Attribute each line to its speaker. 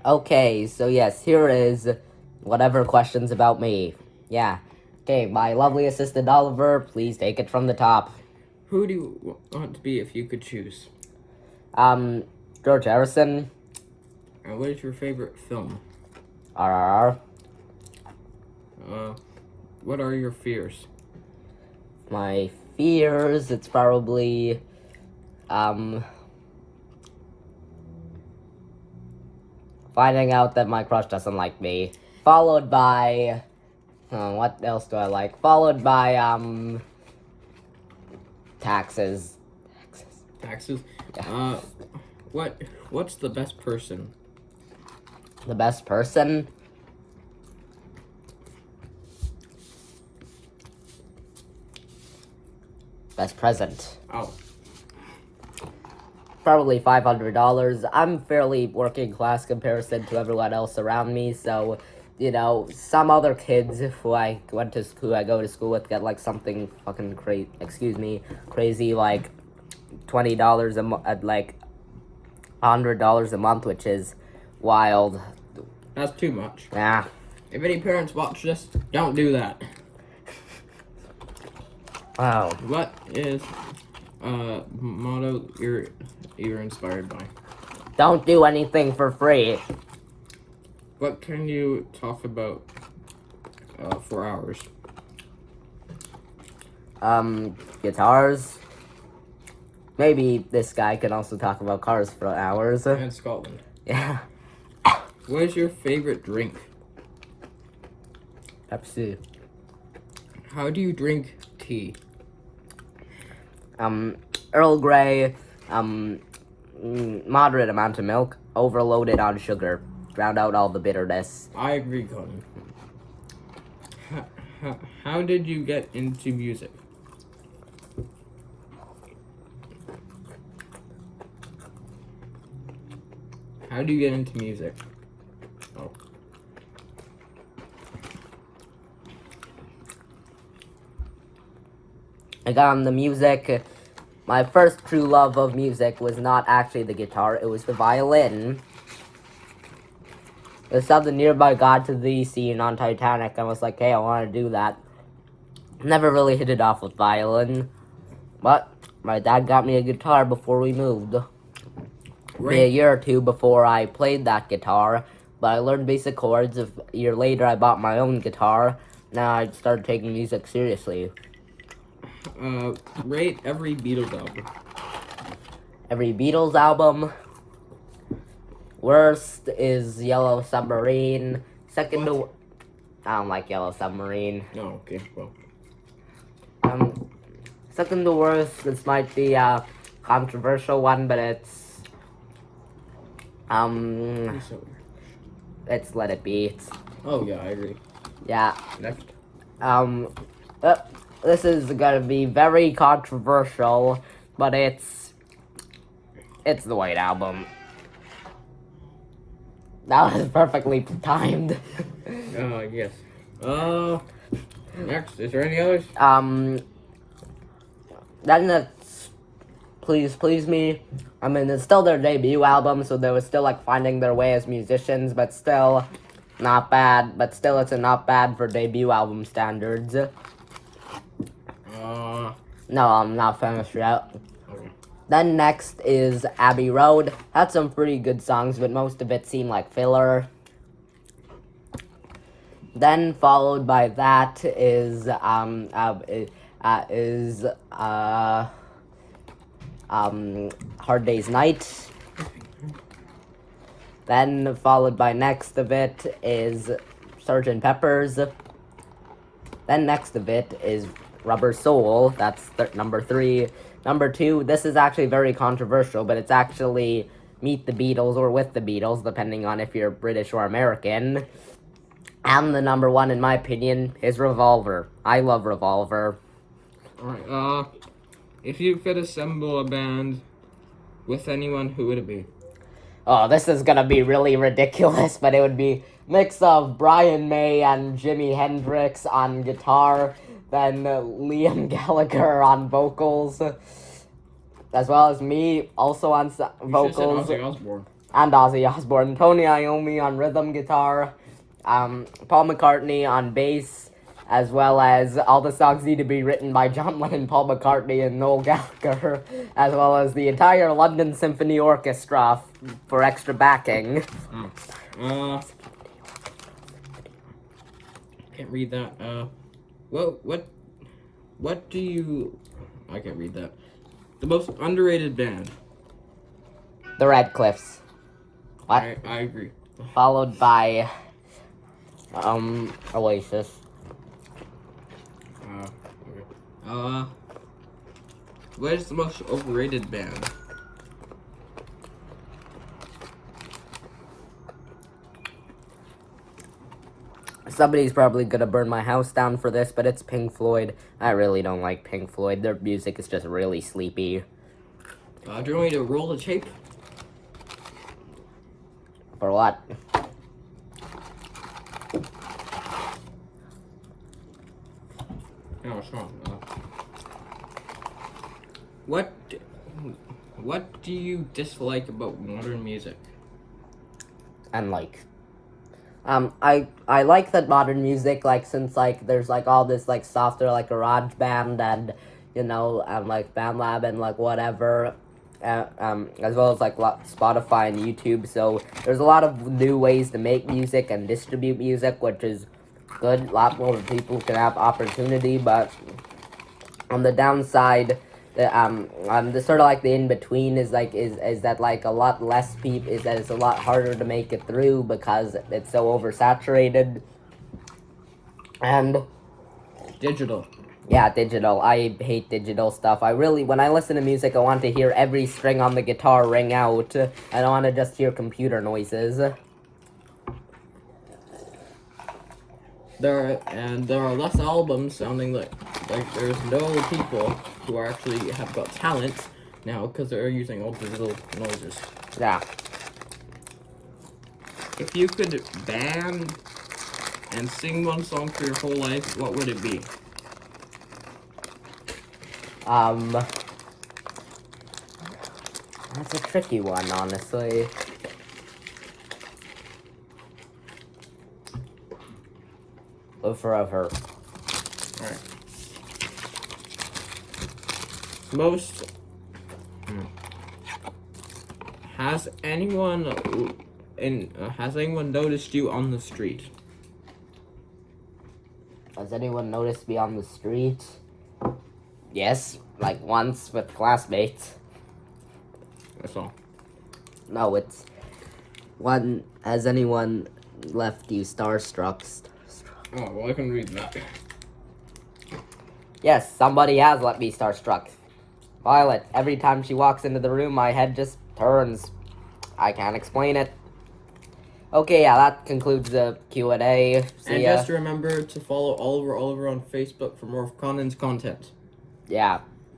Speaker 1: Okay, so yes, here is whatever questions about me. Yeah. Okay, my lovely assistant Oliver, please take it from the top.
Speaker 2: Who do you want to be if you could choose?
Speaker 1: Um, George Harrison,
Speaker 2: And what is your favorite film?
Speaker 1: RRR.
Speaker 2: What are your fears?
Speaker 1: My fears, it's probably, finding out that my crush doesn't like me. Followed by, what else do I like? Followed by, taxes.
Speaker 2: Taxes.
Speaker 1: Yeah.
Speaker 2: What's the best person?
Speaker 1: The best person? Best present.
Speaker 2: Oh,
Speaker 1: Probably $500. I'm fairly working class comparison to everyone else around me, so some other kids who I go to school with get like something fucking crazy like $20 like $100 a month, which is wild.
Speaker 2: that's too much.
Speaker 1: Yeah.
Speaker 2: If any parents watch this, don't do that.
Speaker 1: Wow.
Speaker 2: What is motto you're inspired by?
Speaker 1: Don't do anything for free.
Speaker 2: What can you talk about for hours?
Speaker 1: Guitars. Maybe this guy can also talk about cars for hours.
Speaker 2: And Scotland.
Speaker 1: Yeah.
Speaker 2: What is your favorite drink?
Speaker 1: Pepsi.
Speaker 2: How do you drink tea?
Speaker 1: Earl Grey, moderate amount of milk, overloaded on sugar, drowned out all the bitterness.
Speaker 2: I agree, Colin. How did you get into music? How do you get into music? Oh.
Speaker 1: I got on the music. My first true love of music was not actually the guitar, it was the violin. It was something nearby got to the scene on Titanic. I was like, hey, I want to do that. Never really hit it off with violin. But my dad got me a guitar before we moved. Maybe a year or two before I played that guitar. But I learned basic chords. A year later, I bought my own guitar. Now I started taking music seriously.
Speaker 2: Rate every Beatles album.
Speaker 1: Every Beatles album. Worst is Yellow Submarine. Second to... I don't like Yellow Submarine.
Speaker 2: Oh, okay, well.
Speaker 1: Second to worst, this might be a controversial one, but it's... It's Let It Be.
Speaker 2: Oh, yeah, I agree.
Speaker 1: Yeah.
Speaker 2: Next.
Speaker 1: This is gonna be very controversial, but it's the White Album. That was perfectly timed.
Speaker 2: Yes. Next, is there any others?
Speaker 1: Then it's Please Me. I mean, it's still their debut album, so they were still like finding their way as musicians, but still not bad. But still, it's not bad for debut album standards. No, I'm not finished yet.
Speaker 2: Okay.
Speaker 1: Then next is Abbey Road. Had some pretty good songs, but most of it seemed like filler. Then followed by that is Hard Day's Night. Then followed by next of it is Sgt. Pepper's. Then next of it is Rubber Soul. That's number 3. Number 2, this is actually very controversial, but it's actually Meet the Beatles or With the Beatles, depending on if you're British or American. And the number 1, in my opinion, is Revolver. I love Revolver.
Speaker 2: Alright, if you could assemble a band with anyone, who would it be?
Speaker 1: Oh, this is gonna be really ridiculous, but it would be mix of Brian May and Jimi Hendrix on guitar, then Liam Gallagher on vocals, as well as me also on vocals.
Speaker 2: Ozzy Osbourne.
Speaker 1: and Ozzy Osbourne. Tony Iommi on rhythm guitar, Paul McCartney on bass, as well as all the songs need to be written by John Lennon, Paul McCartney, and Noel Gallagher, as well as the entire London Symphony Orchestra for extra backing.
Speaker 2: Can't read that. What do you? I can't read that. The most underrated band.
Speaker 1: The Radcliffes. What?
Speaker 2: I agree.
Speaker 1: Followed by, Oasis.
Speaker 2: Okay. What is the most overrated band?
Speaker 1: Somebody's probably gonna burn my house down for this, but it's Pink Floyd. I really don't like Pink Floyd. Their music is just really sleepy.
Speaker 2: Do you want me to roll the tape?
Speaker 1: For what?
Speaker 2: No, it's wrong. What do you dislike about modern music?
Speaker 1: And like, I like that modern music, like, since like there's like all this like softer like garage band and like BandLab and like whatever, as well as like Spotify and YouTube. So there's a lot of new ways to make music and distribute music, which is good. A lot more people can have opportunity, but on the downside, the sort of like the in between is that like a lot less people is that it's a lot harder to make it through because it's so oversaturated. And
Speaker 2: Digital.
Speaker 1: yeah, digital. I hate digital stuff. When I listen to music, I want to hear every string on the guitar ring out. I don't want to just hear computer noises.
Speaker 2: There are less albums sounding like there's no people who are actually have got talent now because they're using all digital noises.
Speaker 1: Yeah.
Speaker 2: If you could ban and sing one song for your whole life, what would it be?
Speaker 1: That's a tricky one, honestly. Live forever.
Speaker 2: Alright. Has anyone noticed you on the street?
Speaker 1: Has anyone noticed me on the street? Yes, like once with classmates.
Speaker 2: That's all.
Speaker 1: No, it's one. Has anyone left you starstruck?
Speaker 2: Oh, well, I can read that.
Speaker 1: Yes, somebody has let me starstruck. Violet, every time she walks into the room, my head just turns. I can't explain it. Okay, yeah, that concludes the Q&A.
Speaker 2: And just remember to follow Oliver on Facebook for more of Conan's content.
Speaker 1: Yeah.